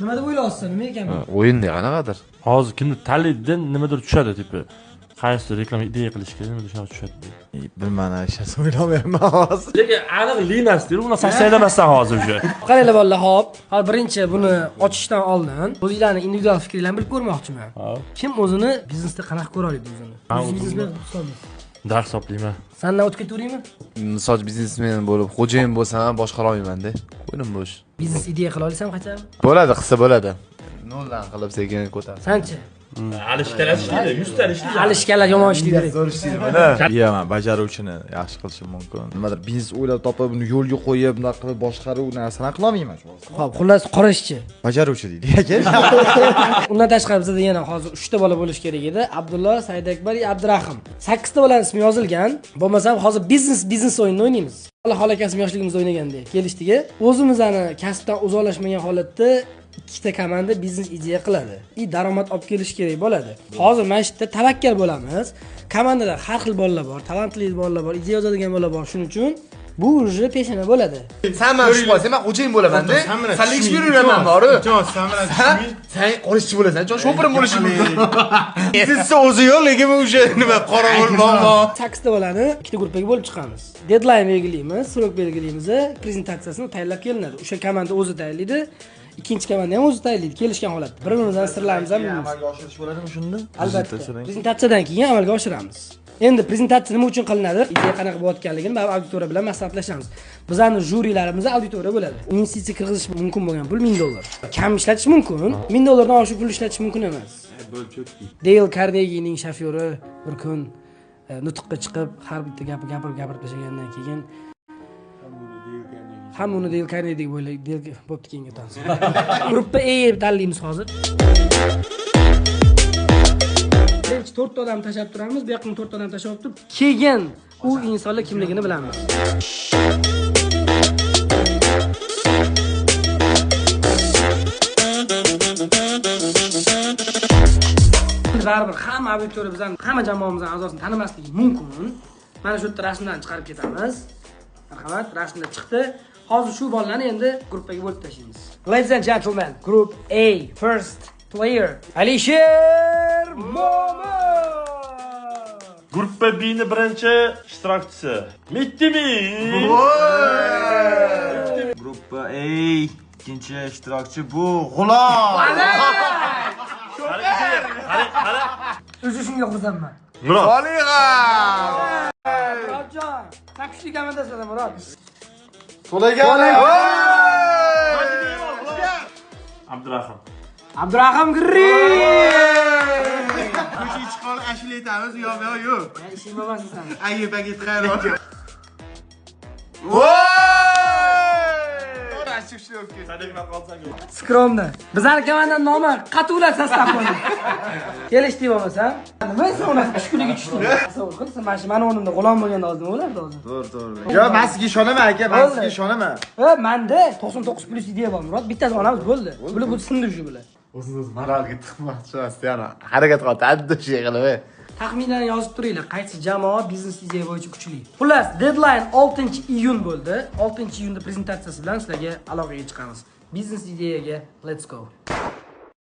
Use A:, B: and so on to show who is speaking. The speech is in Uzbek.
A: Nima deb o'ylayapsan? Nima ekan bu?
B: O'yinda qanaqadir.
C: Hozir kimni tanlaydidan nimadir tushadi tipi. Qaysi reklama ideya qilish kerak, nimadir shunday tushadi.
D: Bilmadim, hech o'ylamayapman hozir.
C: Lekin aniq liniyasi, uni saylamasdan hozir o'sha.
A: Qaranglar bolalar, hop. Hozir birinchi buni ochishdan oldin o'zingizlarning individual fikringizni bilib ko'rmoqchiman. Kim o'zini biznesda qanaqa ko'ra oladi o'zini? Biznesmen hisoblaysiz.
C: Dars hisoblayman.
A: Sandan o'tib ketaveraymi?
B: Misol biznesmen bo'lib, xo'jayin bo'lsam boshqara olmayman-da. Qo'ydim bo'sh.
A: Biznes ideya qila olsam qachon?
B: Bo'ladi, qilsa bo'ladi. Noldan qilib sekin ko'tar.
A: Sanchi?
C: Alishkalar ishlaydi, 100 ta ishlaydi.
A: Alishkalar yomon ishlaydi.
D: Zo'r ishlaydi buni. Bilaman, bajaruvchini yaxshi qilishim mumkin. Nimadir biznes o'ylab topib, uni yo'lga qo'yib, bunday qilib boshqaruv narsani qila olmayman shu.
A: Xo'p, xullas qarashchi.
D: Bajaruvchi deydi aka.
A: Undan tashqari bizda yana hozir 3 ta bola bo'lish kerak edi. Abdulloh, Saidakbar, Abdurahim. 8 ta bolaning ismi yozilgan. Bo'lmasam hozir biznes o'yinini o'ynaymiz. Hali kasb yoshligimizda o'ynagandek kelishdiga, o'zimizni kasbdan uzoqlashmagan holatda ikkita komanda biznes ideya qiladi. Daromad olib kelish kerak bo'ladi. Hozir mana shu yerda tavakkal bo'lamiz. Komandada har xil bolalar bor, talantli bolalar bor, ideya yozadigan bolalar bor. Shuning uchun bu uje peshana bo'ladi.
B: Sen men shu bo'lsa, men xo'jayin bo'laman-da. Sen ish beraman bor. Sen qolishchi bo'lasan, jon shopirim bo'lishim mumkin. Siz o'zi yo'q, lekin men o'sha nima qorovul bormi?
A: 8 ta bolani ikkita guruhga bo'lib chiqamiz. Deadline belgilaymiz, srok belgilaymiz, prezentatsiyasini tayyorlab kelinadi. O'sha komanda o'zi tayyorlaydi. Ikkinchi komanda ham o'zi tayyorlaydi, kelishgan holatda. Bir-birimizdan sirlarimiz ham bilamiz.
D: Amalga oshirish bo'ladimi shunda?
A: Albatta. Prezentatsiyadan keyin amalga oshiramiz. Endi prezentatsiya nima uchun qilinadi? Ideya qanaqa bo'layotganligini baribir auditoriya bilan maslahatlashamiz. Bizlarning jyurilarimiz auditoriya bo'ladi. Investitsiya kirgizish mumkin bo'lgan pul $1000. Kam ishlatish mumkin. $1000 dan oshiq pul ishlatish mumkin emas. Dale Carnegie'ning shofyori bir kun nutqqa chiqib, har bitta gapni gapirib tashlagandan keyin hamma uni Dale Carnegie bo'ylaydi. Bo'pti, keyin o'tamiz. Gruppa A tanlaymiz hozir. Birinchi 4 ta odam tashab turamiz, bu yoqni 4 ta odam tashab turib, keyin u insonlar kimligini bilamiz. Baribir hamma auditoriya bizdan, hamma jamoamizdan a'zosini tanimasligi mumkin. Mana shu yerda rasmdan chiqarib ketamiz. Marhamat, rasmda chiqdi. Hozir shu bolalarni endi gruppaga bo'lib tashlaymiz. Ladies and gentlemen, group A, first player Alisher Mo'min.
C: Gruppa B ning birinchi ishtirokchisi Mittimi.
D: Gruppa A ikkinchi ishtirokchi bu G'ulom.
A: O'zi shunga xursandman.
C: Murod.
D: Soliham.
A: Murodjon, takushli komandasidan Murod.
D: To'lagan.
C: Abdurahim.
A: Abdurahim Girri.
D: Ko'chaga chiqib ashula aytamiz, yo'q.
A: Ishing bo'lmasin sen.
D: Ayi paket xayron.
A: Skromda. Bizning komandaning nomi Qatuvlar sostav qo'ydi. Kelishdi bo'lmasa, nima esa uni tushkuniga tushdi. Tasavvur qil, sen mana o'rnimda G'ulom bo'lganda hozir nima bo'lardi hozir?
D: To'g'ri. Yo, men sizga ishonaman aka, men sizga ishonaman.
A: Menda 99+ ideya bor, Murod. Bittasi onamiz bo'ldi. Bular bu sindi shu bilan.
D: O'zingiz moralga tiqmoqchi emas, yana harakat qilyapti, adda shay qilib.
A: Taxminlarni yozib turinglar, qaysi jamoa biznes ideya bo'yicha kuchli. Xullas, deadline 6-iyun bo'ldi. 6-iyunda prezentatsiyasi bilan sizlarga aloqaga chiqamiz. Biznes ideyaga let's go.